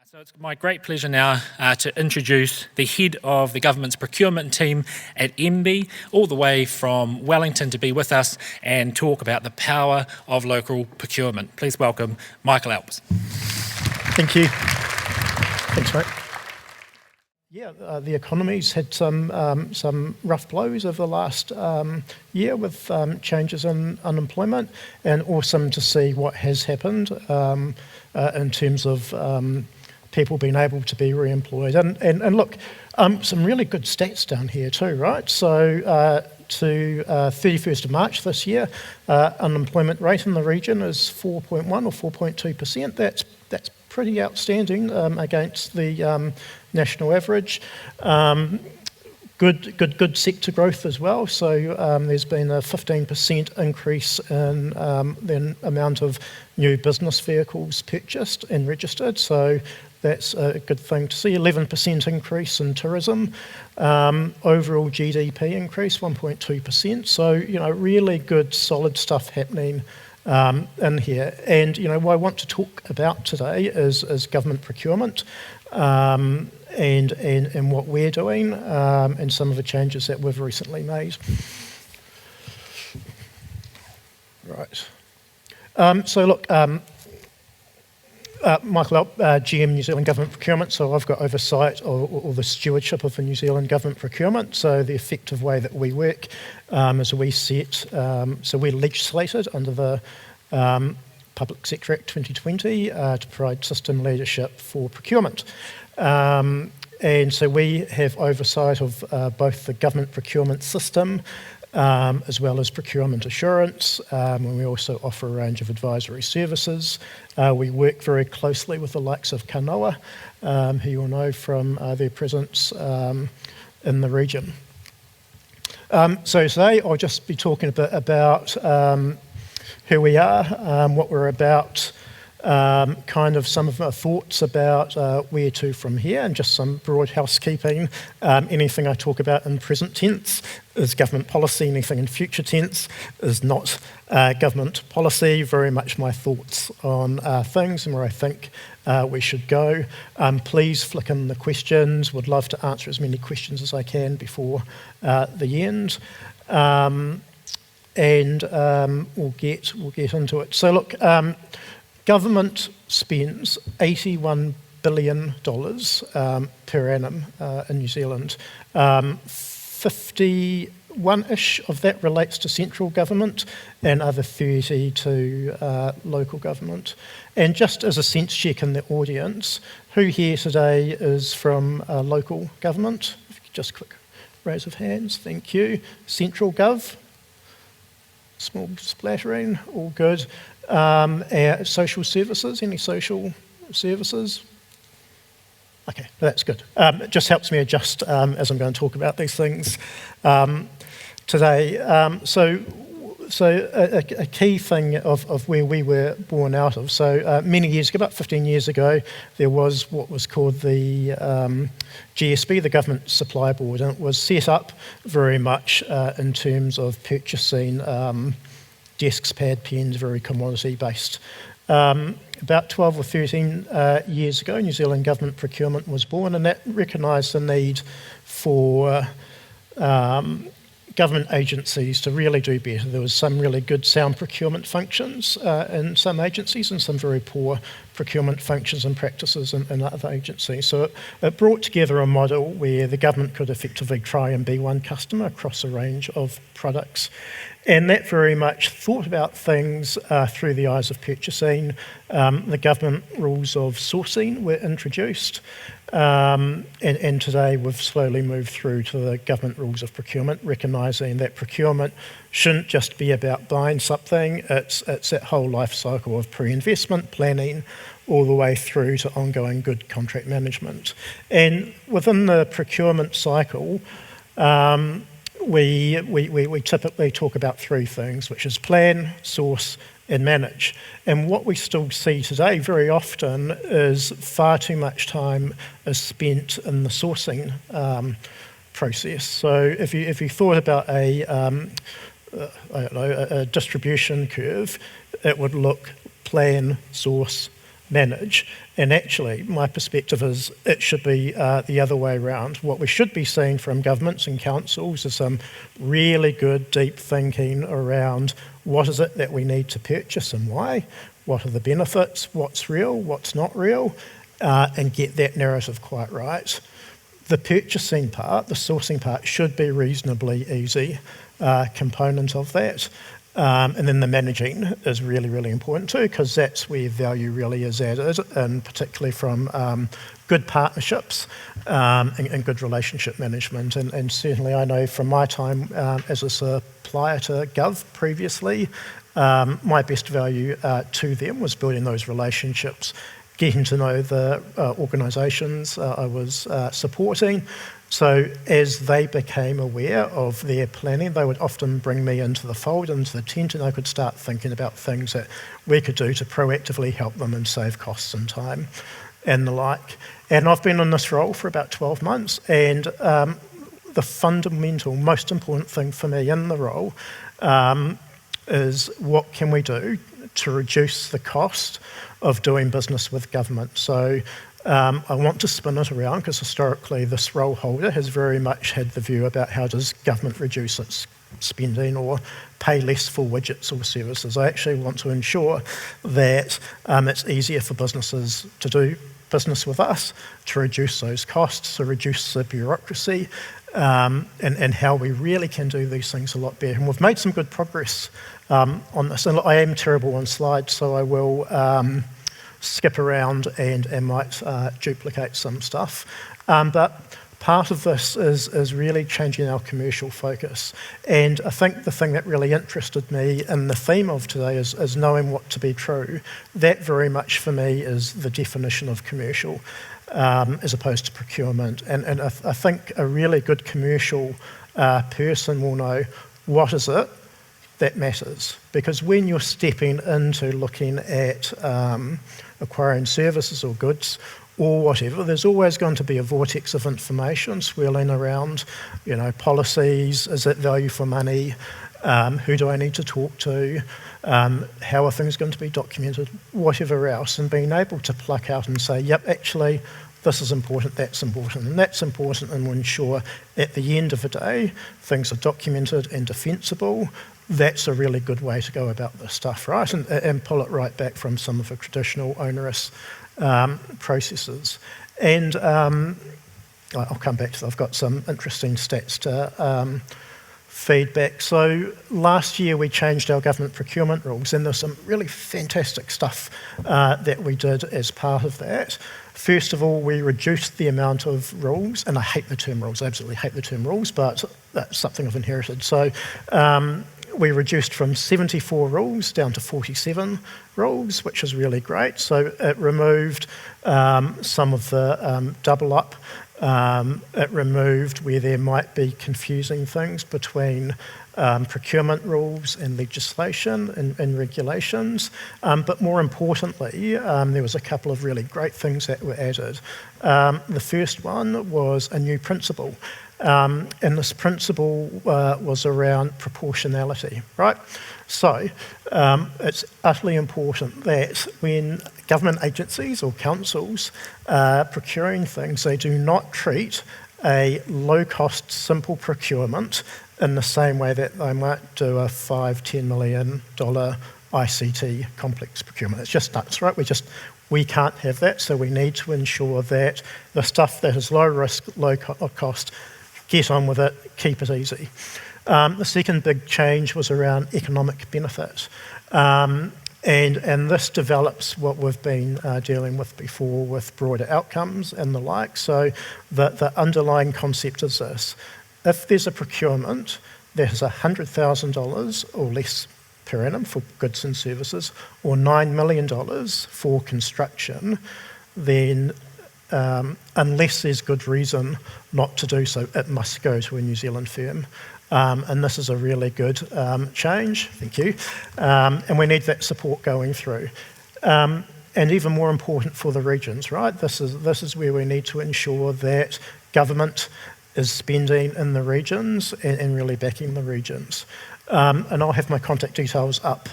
So it's my great pleasure now to introduce the head of the government's procurement team at MB, all the way from Wellington to be with us and talk about the power of local procurement. Please welcome Michael Alp. Thank you. Thanks, mate. Yeah, the economy's had some rough blows over the last year with changes in unemployment, and awesome to see what has happened in terms of people being able to be re-employed. And look, some really good stats down here too, right? So to 31st of March this year, unemployment rate in the region is 4.1 or 4.2%. That's pretty outstanding against the national average. Good sector growth as well. So there's been a 15% increase in the amount of new business vehicles purchased and registered. So that's a good thing to see. 11% increase in tourism. Overall GDP increase 1.2%. So really good, solid stuff happening in here. And what I want to talk about today is government procurement. And what we're doing and some of the changes that we've recently made. Right. So look, Michael Alp, GM New Zealand Government Procurement, so I've got oversight or the stewardship of the New Zealand Government Procurement. So the effective way that we work is we set, so we're legislated under the Public Sector Act 2020 to provide system leadership for procurement. And so we have oversight of both the government procurement system as well as procurement assurance, and we also offer a range of advisory services. We work very closely with the likes of Kanoa, who you'll know from their presence in the region. So today I'll just be talking a bit about who we are, what we're about, kind of some of our thoughts about where to from here, and just some broad housekeeping. Anything I talk about in present tense is government policy, anything in future tense is not government policy, very much my thoughts on things and where I think we should go. Please flick in the questions, would love to answer as many questions as I can before the end. And we'll get into it. So look, government spends $81 billion per annum in New Zealand. 51-ish of that relates to central government and other 30 to local government. And just as a sense check in the audience, who here today is from local government? Just quick raise of hands, thank you. Central Gov? Small splattering, all good. Social services, any social services? Okay, that's good. It just helps me adjust as I'm going to talk about these things today. So a key thing of where we were born out of. So many years ago, about 15 years ago, there was what was called the GSB, the Government Supply Board, and it was set up very much in terms of purchasing desks, pad, pens, very commodity-based. About 12 or 13 years ago, New Zealand Government Procurement was born, and that recognised the need for government agencies to really do better. There was some really good sound procurement functions in some agencies and some very poor procurement functions and practices in other agencies. So it brought together a model where the government could effectively try and be one customer across a range of products. And that very much thought about things through the eyes of purchasing. The government rules of sourcing were introduced. And today we've slowly moved through to the government rules of procurement, recognising that procurement shouldn't just be about buying something, it's that whole life cycle of pre-investment planning all the way through to ongoing good contract management. And within the procurement cycle, we typically talk about three things, which is plan, source, and manage. And what we still see today very often is far too much time is spent in the sourcing process. So if you thought about a distribution curve, it would look plan, source, manage. And actually, my perspective is it should be the other way around. What we should be seeing from governments and councils is some really good, deep thinking around what is it that we need to purchase and why, what are the benefits, what's real, what's not real, and get that narrative quite right. The purchasing part, the sourcing part, should be reasonably easy component of that. And then the managing is really, really important too, because that's where value really is added, and particularly from good partnerships and good relationship management. And certainly I know from my time as a supplier to Gov previously, my best value to them was building those relationships, getting to know the organisations I was supporting. So as they became aware of their planning, they would often bring me into the fold, into the tent, and I could start thinking about things that we could do to proactively help them and save costs and time and the like. And I've been in this role for about 12 months, and the fundamental, most important thing for me in the role is what can we do to reduce the cost of doing business with government. So I want to spin it around, because historically this role holder has very much had the view about how does government reduce its spending or pay less for widgets or services. I actually want to ensure that it's easier for businesses to do business with us, to reduce those costs, to reduce the bureaucracy, and how we really can do these things a lot better. And we've made some good progress on this. And I am terrible on slides, so I will skip around and might duplicate some stuff. But part of this is really changing our commercial focus. And I think the thing that really interested me in the theme of today is knowing what to be true. That very much for me is the definition of commercial as opposed to procurement. And I think a really good commercial person will know what is it that matters. Because when you're stepping into looking at acquiring services or goods or whatever, there's always going to be a vortex of information swirling around, policies, is it value for money, who do I need to talk to, how are things going to be documented, whatever else, and being able to pluck out and say, yep, actually, this is important, that's important, and that's important, and ensure at the end of the day, things are documented and defensible. That's a really good way to go about this stuff, right? And pull it right back from some of the traditional onerous processes. And I'll come back to that. I've got some interesting stats to feedback. So last year we changed our government procurement rules, and there's some really fantastic stuff that we did as part of that. First of all, we reduced the amount of rules, and I hate the term rules, I absolutely hate the term rules, but that's something I've inherited. So we reduced from 74 rules down to 47 rules, which is really great. So it removed some of the double up. It removed where there might be confusing things between procurement rules and legislation and regulations. But more importantly, there was a couple of really great things that were added. The first one was a new principle. And this principle was around proportionality, right? So it's utterly important that when government agencies or councils are procuring things, they do not treat a low-cost, simple procurement in the same way that they might do a $5-10 million ICT complex procurement. It's just nuts, right? We can't have that, so we need to ensure that the stuff that is low risk, low cost, get on with it, keep it easy. The second big change was around economic benefit. And this develops what we've been dealing with before with broader outcomes and the like. So the underlying concept is this. If there's a procurement that is $100,000 or less per annum for goods and services, or $9 million for construction, then unless there's good reason not to do so, it must go to a New Zealand firm. And this is a really good change, thank you. And we need that support going through. And even more important for the regions, right? This is where we need to ensure that government is spending in the regions and really backing the regions. And I'll have my contact details up.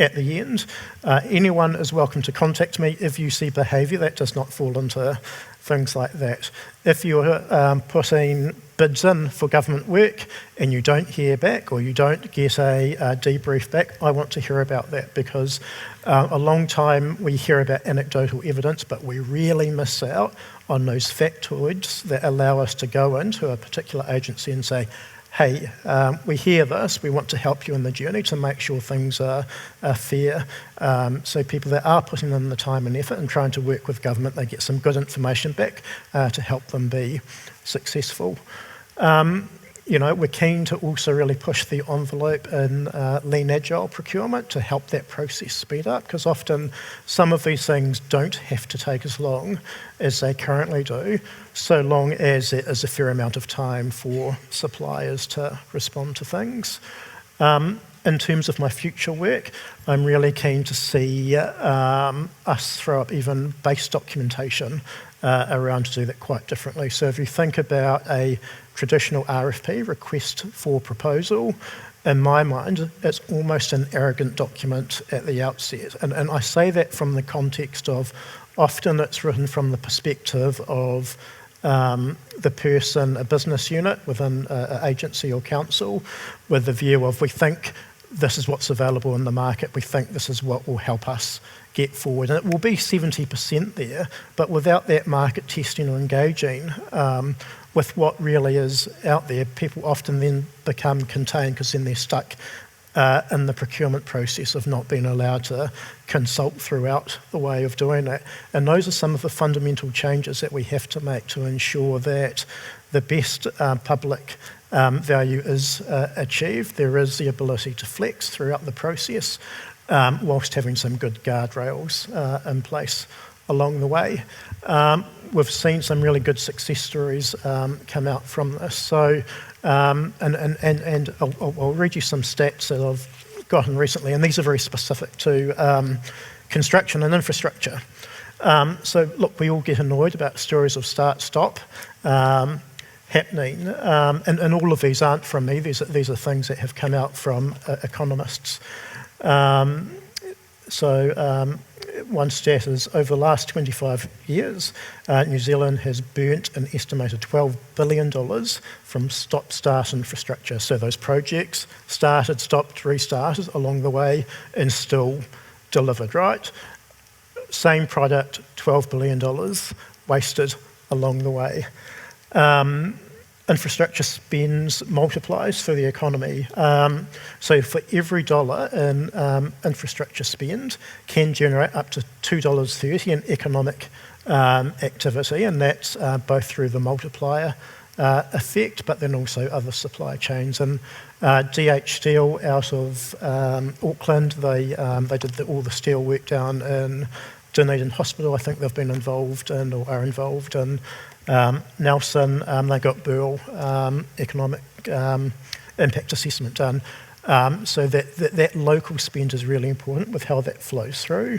at the end. Anyone is welcome to contact me if you see behaviour that does not fall into things like that. If you're putting bids in for government work and you don't hear back or you don't get a debrief back, I want to hear about that, because a long time we hear about anecdotal evidence, but we really miss out on those factoids that allow us to go into a particular agency and say, hey, we hear this, we want to help you in the journey to make sure things are fair. So people that are putting in the time and effort and trying to work with government, they get some good information back to help them be successful. We're keen to also really push the envelope in lean agile procurement to help that process speed up, because often some of these things don't have to take as long as they currently do, so long as there is a fair amount of time for suppliers to respond to things. In terms of my future work, I'm really keen to see us throw up even base documentation around to do that quite differently. So if you think about a traditional RFP, request for proposal, in my mind, it's almost an arrogant document at the outset. And I say that from the context of often it's written from the perspective of the person, a business unit within an agency or council, with the view of, we think this is what's available in the market, we think this is what will help us get forward. And it will be 70% there, but without that market testing or engaging with what really is out there, people often then become contained, because then they're stuck in the procurement process of not being allowed to consult throughout the way of doing it. And those are some of the fundamental changes that we have to make to ensure that the best public value is achieved. There is the ability to flex throughout the process, whilst having some good guardrails in place along the way. We've seen some really good success stories come out from this. So, and I'll read you some stats that I've gotten recently, and these are very specific to construction and infrastructure. So look, we all get annoyed about stories of start-stop happening, and all of these aren't from me. These are things that have come out from economists. One stat is, over the last 25 years, New Zealand has burnt an estimated $12 billion from stop-start infrastructure. So those projects started, stopped, restarted along the way and still delivered, right? Same product, $12 billion wasted along the way. Infrastructure spends multiplies for the economy. So for every dollar in infrastructure spend can generate up to $2.30 in economic activity, and that's both through the multiplier effect, but then also other supply chains. And DH Steel out of Auckland, they did all the steel work down in Dunedin Hospital. I think they've been involved in, or are involved in, Nelson. They got Burl economic impact assessment done. So that local spend is really important with how that flows through.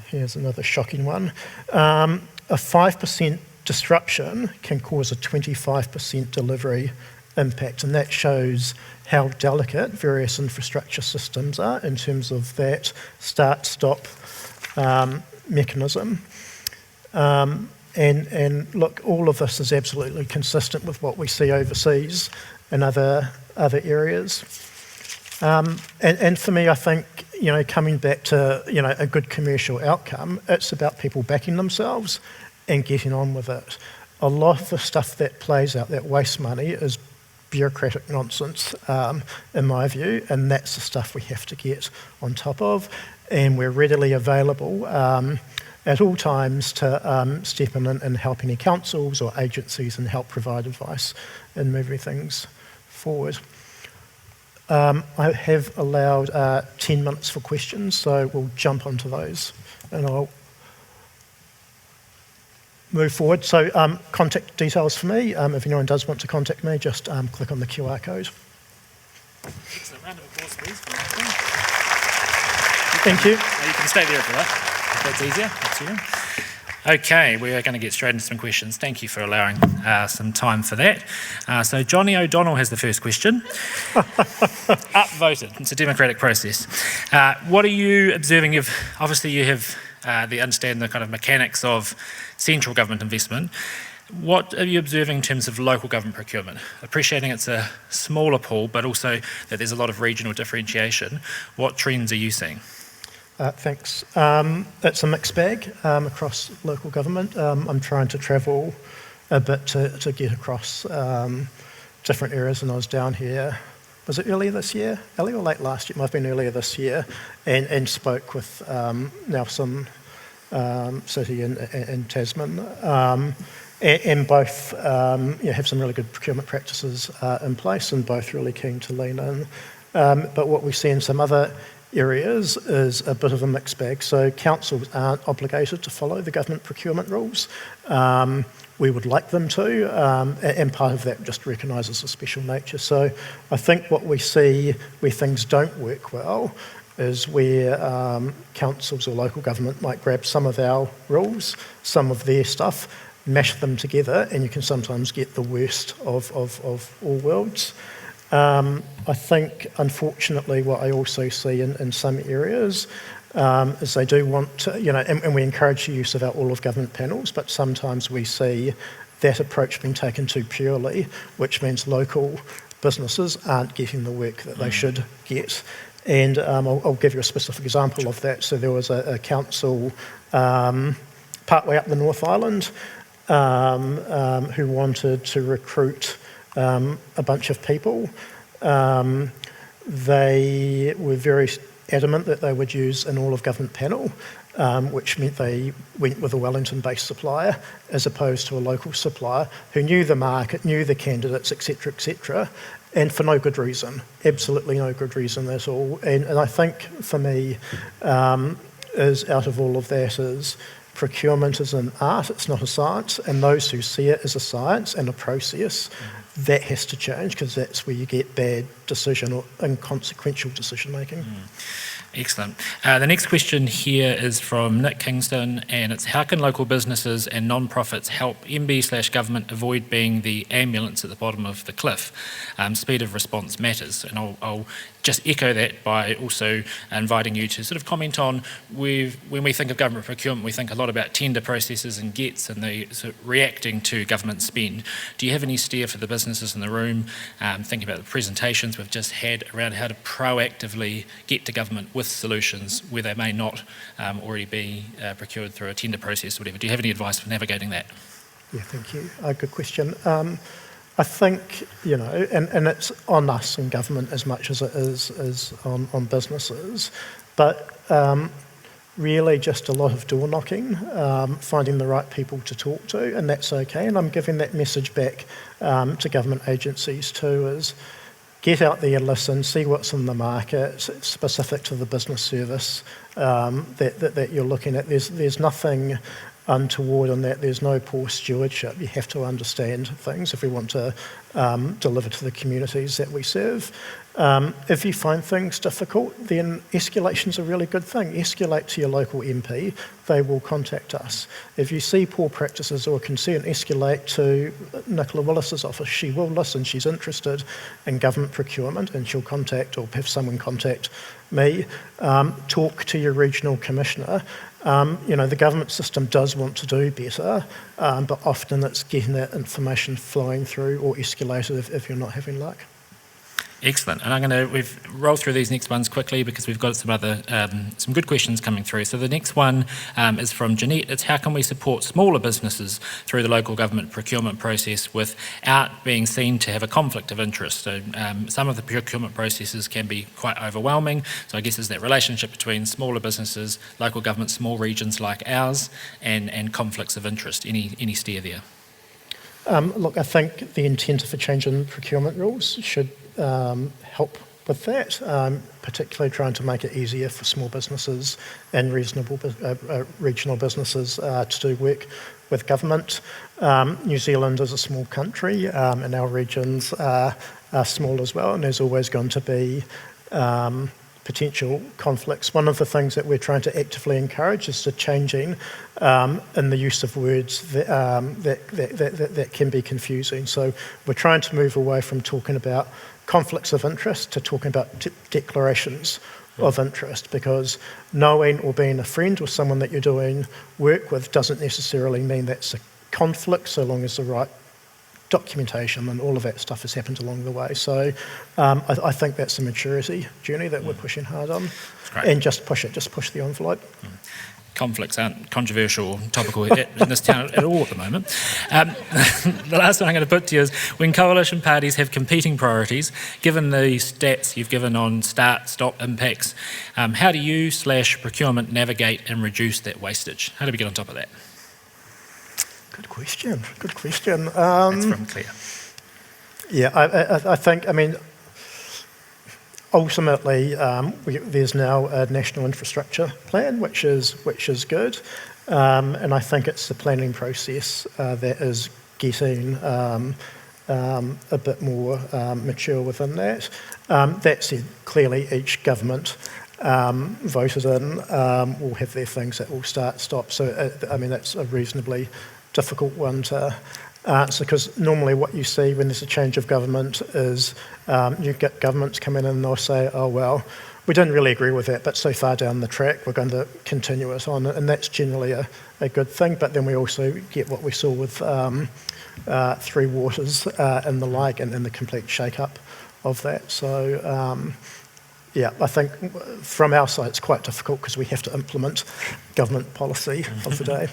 Here's another shocking one. A 5% disruption can cause a 25% delivery impact, and that shows how delicate various infrastructure systems are in terms of that start-stop mechanism. And look, all of this is absolutely consistent with what we see overseas in other areas. And for me, I think, coming back to, a good commercial outcome, it's about people backing themselves and getting on with it. A lot of the stuff that plays out, that waste money, is bureaucratic nonsense, in my view, and that's the stuff we have to get on top of. And we're readily available at all times to step in and help any councils or agencies and help provide advice in moving things forward. I have allowed 10 minutes for questions, so we'll jump onto those and I'll move forward. So contact details for me. If anyone does want to contact me, just click on the QR code. Excellent. Round of applause, please. Thank you. You can stay there if you like. That's easier. That's you. Okay, we are going to get straight into some questions. Thank you for allowing some time for that. So Johnny O'Donnell has the first question. Upvoted. It's a democratic process. What are you observing? Obviously you have understand the kind of mechanics of central government investment. What are you observing in terms of local government procurement? Appreciating it's a smaller pool, but also that there's a lot of regional differentiation. What trends are you seeing? Thanks. It's a mixed bag across local government. I'm trying to travel a bit to get across different areas, and I was down here, was it earlier this year? Earlier or late last year? It might have been earlier this year, and spoke with Nelson City in Tasman. And both have some really good procurement practices in place, and both really keen to lean in. But what we see in some other areas is a bit of a mixed bag. So councils aren't obligated to follow the government procurement rules. We would like them to, and part of that just recognises the special nature. So I think what we see where things don't work well is where councils or local government might grab some of our rules, some of their stuff, mash them together, and you can sometimes get the worst of all worlds. I think, unfortunately, what I also see in some areas is they do want to, and we encourage the use of our all-of-government panels, but sometimes we see that approach being taken too purely, which means local businesses aren't getting the work that they should get. And I'll give you a specific example of that. So there was a council partway up the North Island who wanted to recruit a bunch of people. They were very adamant that they would use an all-of-government panel, which meant they went with a Wellington-based supplier as opposed to a local supplier who knew the market, knew the candidates, etc., and for no good reason, absolutely no good reason at all. And I think for me, is out of all of that is procurement is an art, it's not a science, and those who see it as a science and a process, that has to change, because that's where you get bad decision or inconsequential decision making. Excellent. The next question here is from Nick Kingston, and it's how can local businesses and non-profits help MB/government avoid being the ambulance at the bottom of the cliff? Speed of response matters, and I'll just echo that by also inviting you to sort of comment on, when we think of government procurement, we think a lot about tender processes and gets and the sort of reacting to government spend. Do you have any steer for the businesses in the room, thinking about the presentations we've just had around how to proactively get to government with solutions where they may not already be procured through a tender process or whatever? Do you have any advice for navigating that? Yeah, thank you. Good question. I think, and it's on us in government as much as it is on businesses, but really just a lot of door knocking, finding the right people to talk to, and that's okay. And I'm giving that message back to government agencies too, is get out there, listen, see what's in the market, specific to the business service that you're looking at. There's nothing untoward in that. There's no poor stewardship. You have to understand things if we want to deliver to the communities that we serve. If you find things difficult, then escalation's a really good thing. Escalate to your local MP. They will contact us. If you see poor practices or concern, escalate to Nicola Willis's office. She will listen. She's interested in government procurement, and she'll contact or have someone contact me. Talk to your regional commissioner. The government system does want to do better, but often it's getting that information flowing through or escalated if you're not having luck. Excellent. And we've rolled through these next ones quickly because we've got some good questions coming through. So the next one is from Jeanette. It's how can we support smaller businesses through the local government procurement process without being seen to have a conflict of interest? So some of the procurement processes can be quite overwhelming. So I guess there's that relationship between smaller businesses, local government, small regions like ours, and conflicts of interest. Any steer there? Look, I think the intent of a change in procurement rules should help with that, particularly trying to make it easier for small businesses and regional businesses to do work with government. New Zealand is a small country, and our regions are small as well, and there's always going to be potential conflicts. One of the things that we're trying to actively encourage is the changing in the use of words that can be confusing. So we're trying to move away from talking about conflicts of interest to talking about declarations of interest, because knowing or being a friend with someone that you're doing work with doesn't necessarily mean that's a conflict, so long as the right documentation and all of that stuff has happened along the way. So I think that's a maturity journey that we're pushing hard on. And just push the envelope. Conflicts aren't controversial or topical in this town at all at the moment. The last one I'm going to put to you is, when coalition parties have competing priorities, given the stats you've given on start-stop impacts, how do you / procurement navigate and reduce that wastage? How do we get on top of that? Good question. That's from Claire. Yeah, I think, ultimately, there's now a national infrastructure plan, which is good, and I think it's the planning process that is getting a bit more mature within that. That said, clearly each government voted in will have their things that will stop. So, that's a reasonably difficult one to answer, because normally what you see when there's a change of government is you get governments come in and they'll say, oh, well, we didn't really agree with that, but so far down the track we're going to continue it on, and that's generally a good thing. But then we also get what we saw with Three Waters and the like, and the complete shake-up of that. So yeah, I think from our side it's quite difficult because we have to implement government policy of the day.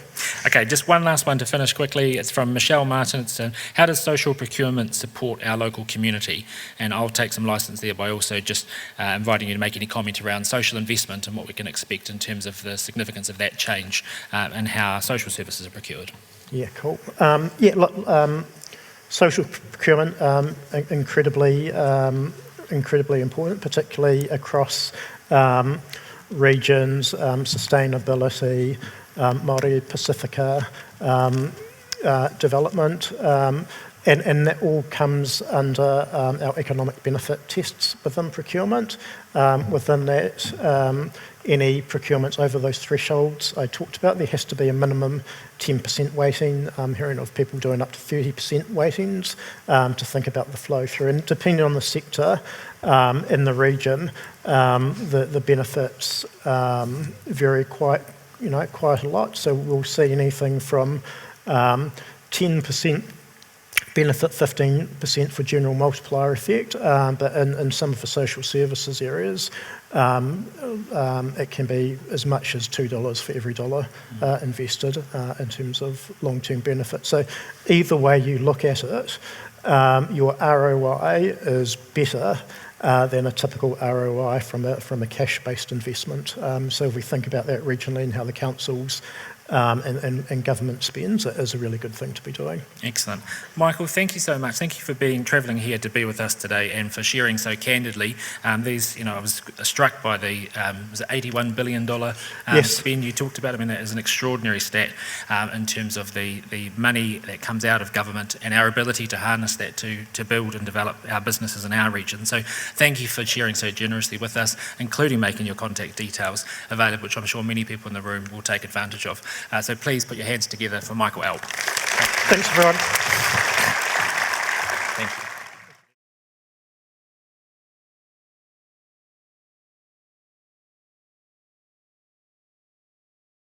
Okay, just one last one to finish quickly. It's from Michelle Martin. It's how does social procurement support our local community? And I'll take some license there by also just inviting you to make any comment around social investment and what we can expect in terms of the significance of that change and how social services are procured. Yeah, cool. Social procurement, incredibly important, particularly across regions, sustainability, Māori Pacifica development, and that all comes under our economic benefit tests within procurement. Within that, any procurements over those thresholds I talked about, there has to be a minimum 10% weighting. I'm hearing of people doing up to 30% weightings to think about the flow through. And depending on the sector in the region, the benefits vary quite a lot. So we'll see anything from 10% benefit, 15% for general multiplier effect, but in some of the social services areas, it can be as much as $2 for every dollar invested in terms of long-term benefit. So either way you look at it, your ROI is better than a typical ROI from a cash-based investment. So if we think about that regionally and how the councils and government spends, it is a really good thing to be doing. Excellent. Michael, thank you so much. Thank you for travelling here to be with us today and for sharing so candidly. I was struck by the was it $81 billion yes. spend you talked about. That is an extraordinary stat in terms of the money that comes out of government and our ability to harness that to build and develop our businesses in our region. So thank you for sharing so generously with us, including making your contact details available, which I'm sure many people in the room will take advantage of. So please put your hands together for Michael Alp. Thanks, everyone.